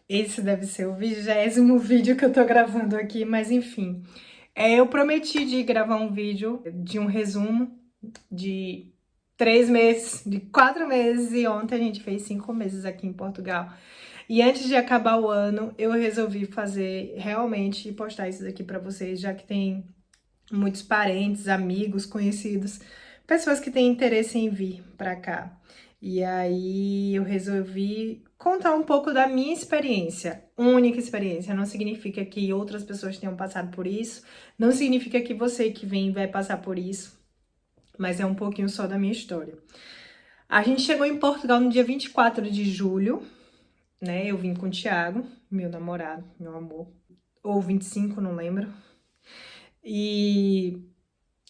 Esse deve ser o 20º vídeo que eu tô gravando aqui, mas enfim. Eu prometi de gravar um vídeo de um resumo de 3 meses, de 4 meses, e ontem a gente fez 5 meses aqui em Portugal. E antes de acabar o ano, eu resolvi fazer realmente postar isso daqui pra vocês, já que tem muitos parentes, amigos, conhecidos, pessoas que têm interesse em vir pra cá. E aí eu resolvi contar um pouco da minha experiência, única experiência. Não significa que outras pessoas tenham passado por isso, não significa que você que vem vai passar por isso, mas é um pouquinho só da minha história. A gente chegou em Portugal no dia 24 de julho, né? Eu vim com o Thiago, meu namorado, meu amor, ou 25, não lembro. E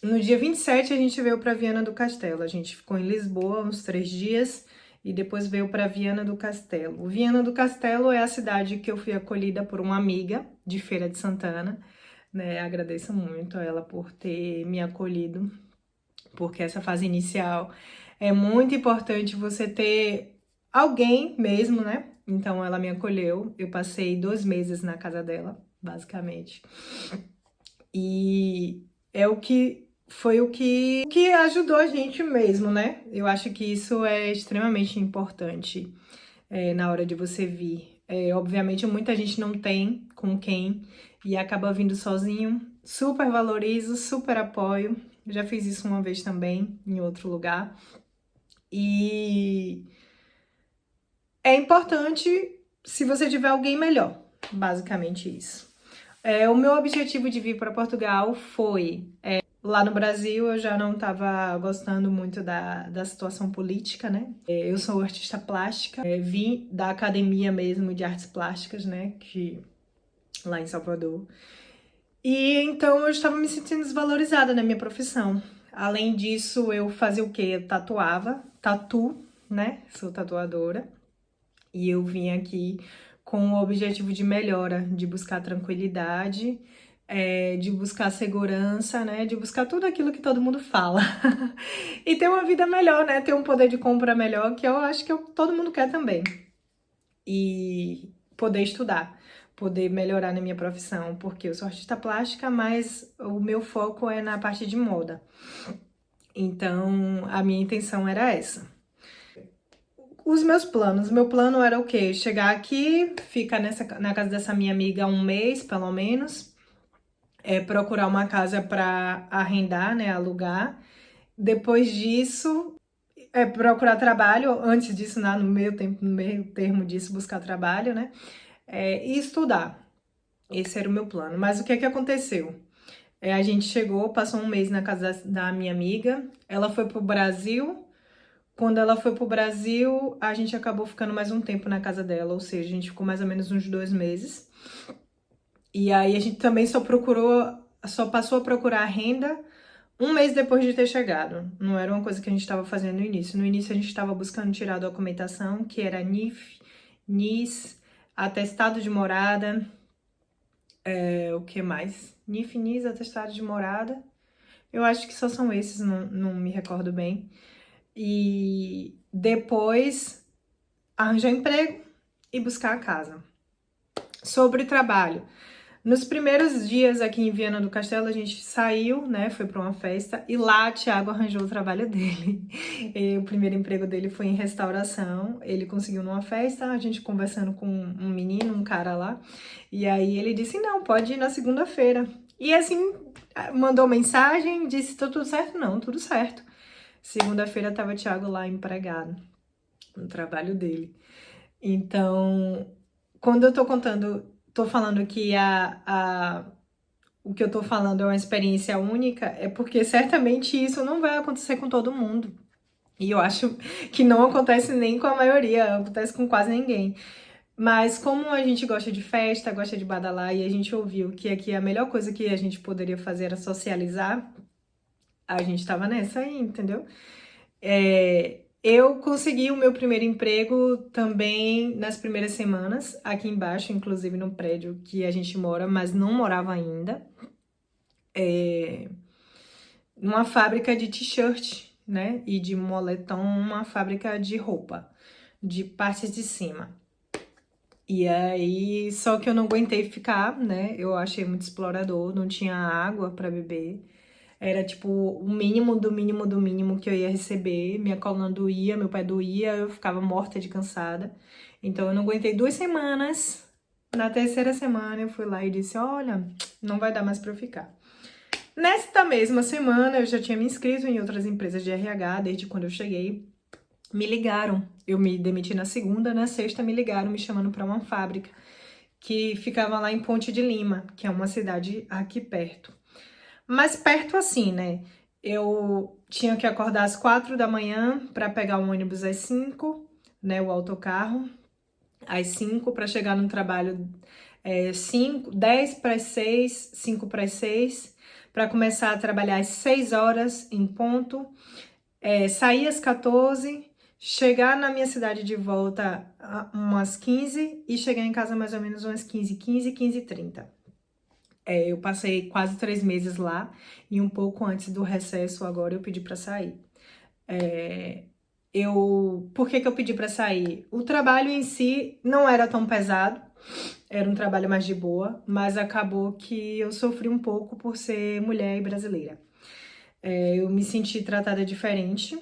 no dia 27 a gente veio para Viana do Castelo. A gente ficou em Lisboa uns 3 dias e depois veio para Viana do Castelo. O Viana do Castelo é a cidade que eu fui acolhida por uma amiga de Feira de Santana, né? Agradeço muito a ela por ter me acolhido, porque essa fase inicial é muito importante você ter alguém mesmo, né? Então ela me acolheu. Eu passei 2 meses na casa dela, basicamente. E é o que foi o que ajudou a gente mesmo, né? Eu acho que isso é extremamente importante na hora de você vir. Obviamente, muita gente não tem com quem e acaba vindo sozinho. Super valorizo, super apoio. Já fiz isso uma vez também, em outro lugar. E é importante se você tiver alguém melhor, basicamente isso. O meu objetivo de vir para Portugal foi lá no Brasil eu já não estava gostando muito da situação política, né? Eu sou artista plástica, vim da academia mesmo de artes plásticas, né? Lá em Salvador. E então eu estava me sentindo desvalorizada na minha profissão. Além disso, eu fazia o quê? Eu tatuava, né? Sou tatuadora. E eu vim aqui com o objetivo de melhora, de buscar tranquilidade, de buscar segurança, né? De buscar tudo aquilo que todo mundo fala. E ter uma vida melhor, né? Ter um poder de compra melhor, que eu acho que todo mundo quer também. E poder estudar, poder melhorar na minha profissão, porque eu sou artista plástica, mas o meu foco é na parte de moda. Então, a minha intenção era essa. Os meus planos. Meu plano era o quê? Chegar aqui, ficar na casa dessa minha amiga um mês, pelo menos. Procurar uma casa para arrendar, né? Alugar. Depois disso, procurar trabalho. Antes disso, né, no meio termo disso, buscar trabalho, né? E estudar. Esse era o meu plano. Mas o que é que aconteceu? A gente chegou, passou um mês na casa da minha amiga. Ela foi pro Brasil. Quando ela foi pro Brasil, a gente acabou ficando mais um tempo na casa dela, ou seja, a gente ficou mais ou menos uns 2 meses. E aí a gente também só passou a procurar renda um mês depois de ter chegado. Não era uma coisa que a gente estava fazendo no início. No início a gente estava buscando tirar a documentação, que era NIF, NIS, atestado de morada, o que mais? NIF, NIS, atestado de morada. Eu acho que só são esses, não me recordo bem. E depois arranjar emprego e buscar a casa. Sobre trabalho. Nos primeiros dias aqui em Viana do Castelo, a gente saiu, né? Foi para uma festa e lá Thiago arranjou o trabalho dele. O primeiro emprego dele foi em restauração. Ele conseguiu numa festa, a gente conversando com um menino, um cara lá. E aí ele disse: Não, pode ir na segunda-feira. E assim, mandou mensagem, disse: Tá tudo certo? Não, tudo certo. Segunda-feira tava o Thiago lá empregado no trabalho dele. Então, quando eu tô falando que o que eu tô falando é uma experiência única, é porque certamente isso não vai acontecer com todo mundo. E eu acho que não acontece nem com a maioria, acontece com quase ninguém. Mas como a gente gosta de festa, gosta de badalar, e a gente ouviu que aqui a melhor coisa que a gente poderia fazer era socializar, a gente tava nessa aí, entendeu? Eu consegui o meu primeiro emprego também nas primeiras semanas, aqui embaixo, inclusive no prédio que a gente mora, mas não morava ainda, numa fábrica de t-shirt, né? E de moletom, uma fábrica de roupa, de partes de cima. E aí, só que eu não aguentei ficar, né? Eu achei muito explorador, não tinha água pra beber. Era tipo o mínimo do mínimo do mínimo que eu ia receber. Minha coluna doía, meu pé doía, eu ficava morta de cansada. Então eu não aguentei 2 semanas. Na terceira semana eu fui lá e disse: Olha, não vai dar mais pra eu ficar. Nesta mesma semana eu já tinha me inscrito em outras empresas de RH desde quando eu cheguei. Me ligaram. Eu me demiti na segunda, na sexta me ligaram me chamando para uma fábrica que ficava lá em Ponte de Lima, que é uma cidade aqui perto. Mas perto assim, né? Eu tinha que acordar às 4 da manhã para pegar o ônibus às 5, né? O autocarro às 5 para chegar no trabalho 5, 10 para as 6, 5 para as 6, para começar a trabalhar às 6 horas em ponto, sair às 14, chegar na minha cidade de volta umas 15 e chegar em casa mais ou menos umas 15h30. Eu passei quase 3 meses lá e um pouco antes do recesso agora eu pedi para sair. Por que que eu pedi para sair? O trabalho em si não era tão pesado, era um trabalho mais de boa, mas acabou que eu sofri um pouco por ser mulher e brasileira. Eu me senti tratada diferente.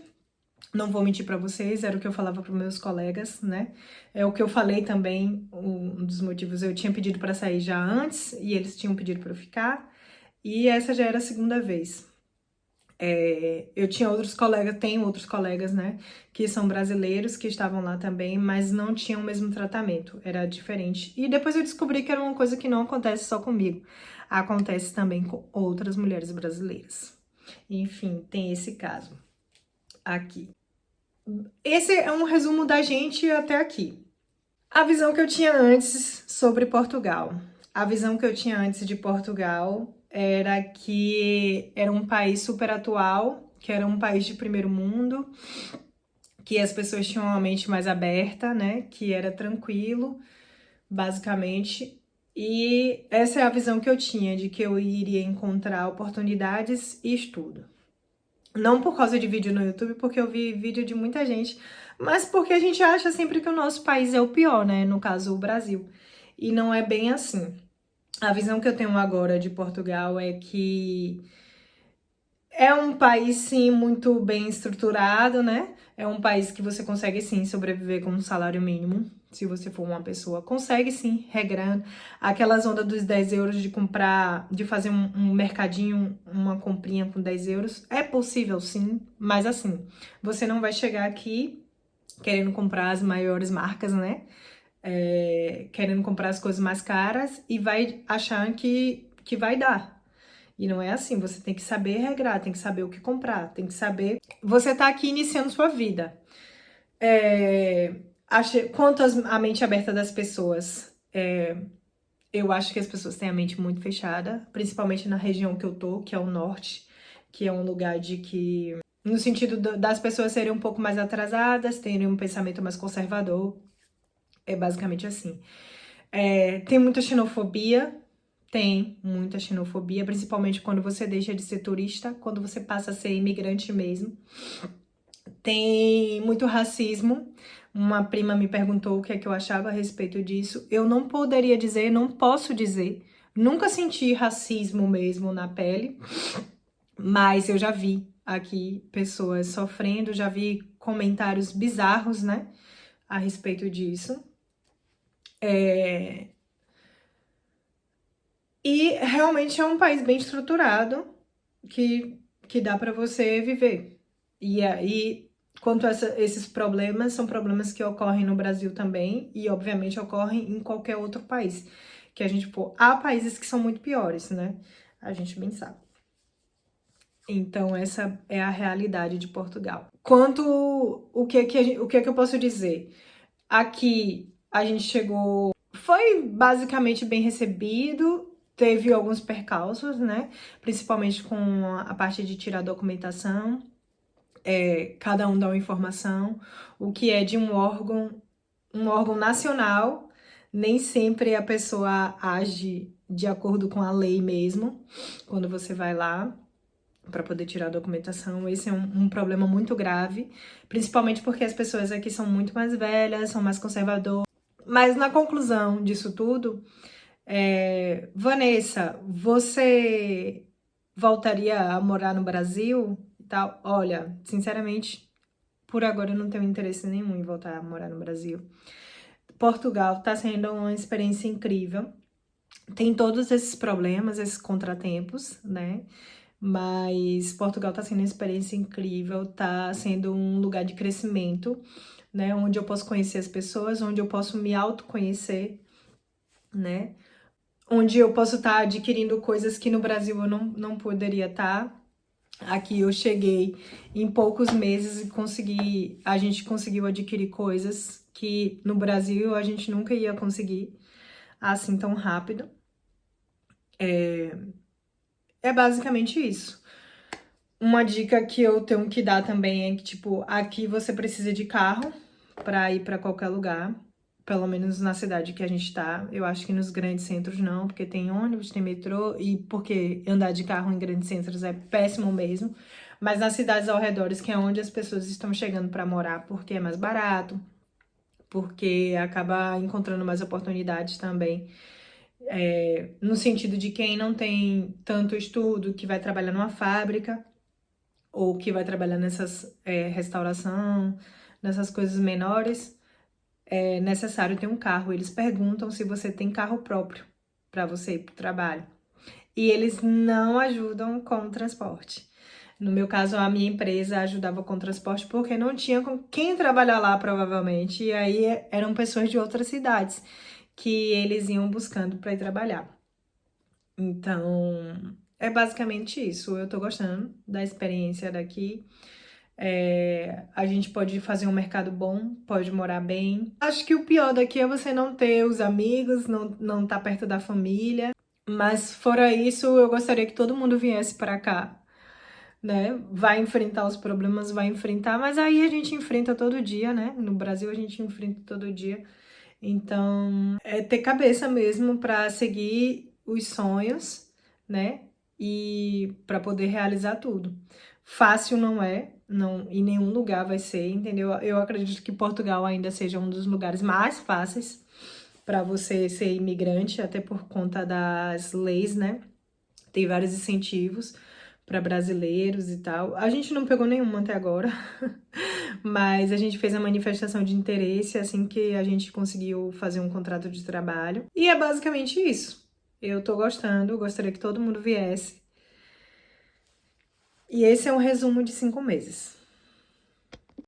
Não vou mentir para vocês, era o que eu falava para meus colegas, né? É o que eu falei também, um dos motivos eu tinha pedido para sair já antes e eles tinham pedido para eu ficar. E essa já era a segunda vez. Eu tinha outros colegas, tenho outros colegas, né, que são brasileiros que estavam lá também, mas não tinham o mesmo tratamento, era diferente. E depois eu descobri que era uma coisa que não acontece só comigo, acontece também com outras mulheres brasileiras. Enfim, tem esse caso aqui. Esse é um resumo da gente até aqui. A visão que eu tinha antes sobre Portugal. A visão que eu tinha antes de Portugal era que era um país super atual, que era um país de primeiro mundo, que as pessoas tinham uma mente mais aberta, né? Que era tranquilo, basicamente. E essa é a visão que eu tinha, de que eu iria encontrar oportunidades e estudo. Não por causa de vídeo no YouTube, porque eu vi vídeo de muita gente, mas porque a gente acha sempre que o nosso país é o pior, né? No caso, o Brasil. E não é bem assim. A visão que eu tenho agora de Portugal é que é um país, sim, muito bem estruturado, né? É um país que você consegue, sim, sobreviver com um salário mínimo. Se você for uma pessoa, consegue, sim, regrando. Aquelas ondas dos 10 euros de comprar, de fazer um mercadinho, uma comprinha com 10 euros. É possível, sim, mas assim, você não vai chegar aqui querendo comprar as maiores marcas, né? Querendo comprar as coisas mais caras e vai achar que vai dar. E não é assim, você tem que saber regrar, tem que saber o que comprar, tem que saber. Você tá aqui iniciando sua vida. Quanto à mente aberta das pessoas, eu acho que as pessoas têm a mente muito fechada, principalmente na região que eu tô, que é o norte, que é um lugar de que. No sentido das pessoas serem um pouco mais atrasadas, terem um pensamento mais conservador. É basicamente assim. Tem muita xenofobia. Tem muita xenofobia, principalmente quando você deixa de ser turista, quando você passa a ser imigrante mesmo. Tem muito racismo. Uma prima me perguntou o que é que eu achava a respeito disso. Eu não poderia dizer, não posso dizer. Nunca senti racismo mesmo na pele, mas eu já vi aqui pessoas sofrendo, já vi comentários bizarros, né, a respeito disso. E realmente é um país bem estruturado que dá para você viver. E aí, quanto a esses problemas, são problemas que ocorrem no Brasil também e, obviamente, ocorrem em qualquer outro país. Que a gente, pô, há países que são muito piores, né? A gente bem sabe. Então, essa é a realidade de Portugal. O que eu posso dizer? Aqui a gente chegou, foi basicamente bem recebido, teve alguns percalços, né? Principalmente com a parte de tirar documentação, cada um dá uma informação, o que é de um órgão nacional, nem sempre a pessoa age de acordo com a lei mesmo, quando você vai lá para poder tirar a documentação. Esse é um problema muito grave, principalmente porque as pessoas aqui são muito mais velhas, são mais conservadoras. Mas na conclusão disso tudo, Vanessa, você voltaria a morar no Brasil e tal? Olha, sinceramente, por agora eu não tenho interesse nenhum em voltar a morar no Brasil. Portugal está sendo uma experiência incrível. Tem todos esses problemas, esses contratempos, né? Mas Portugal está sendo uma experiência incrível, está sendo um lugar de crescimento, né? Onde eu posso conhecer as pessoas, onde eu posso me autoconhecer, né? Onde eu posso estar adquirindo coisas que no Brasil eu não poderia estar. Aqui eu cheguei em poucos meses e a gente conseguiu adquirir coisas que no Brasil a gente nunca ia conseguir assim tão rápido. É basicamente isso. Uma dica que eu tenho que dar também é que, tipo, aqui você precisa de carro para ir para qualquer lugar, pelo menos na cidade que a gente tá. Eu acho que nos grandes centros não, porque tem ônibus, tem metrô, e porque andar de carro em grandes centros é péssimo mesmo. Mas nas cidades ao redor, que é onde as pessoas estão chegando para morar, porque é mais barato, porque acaba encontrando mais oportunidades também. No sentido de quem não tem tanto estudo, que vai trabalhar numa fábrica, ou que vai trabalhar nessas restauração, nessas coisas menores, é necessário ter um carro. Eles perguntam se você tem carro próprio para você ir para o trabalho. E eles não ajudam com o transporte. No meu caso, a minha empresa ajudava com o transporte porque não tinha com quem trabalhar lá, provavelmente. E aí eram pessoas de outras cidades que eles iam buscando para ir trabalhar. Então, é basicamente isso. Eu tô gostando da experiência daqui. A gente pode fazer um mercado bom, pode morar bem. Acho que o pior daqui é você não ter os amigos, não tá perto da família. Mas fora isso, eu gostaria que todo mundo viesse para cá, né? Vai enfrentar os problemas, vai enfrentar, mas aí a gente enfrenta todo dia, né? No Brasil a gente enfrenta todo dia. Então, é ter cabeça mesmo para seguir os sonhos, né? E para poder realizar tudo. Fácil não é, não, em nenhum lugar vai ser, entendeu? Eu acredito que Portugal ainda seja um dos lugares mais fáceis para você ser imigrante, até por conta das leis, né? Tem vários incentivos para brasileiros e tal. A gente não pegou nenhuma até agora, mas a gente fez a manifestação de interesse assim que a gente conseguiu fazer um contrato de trabalho. E é basicamente isso. Eu tô gostando, gostaria que todo mundo viesse. E esse é um resumo de 5 meses.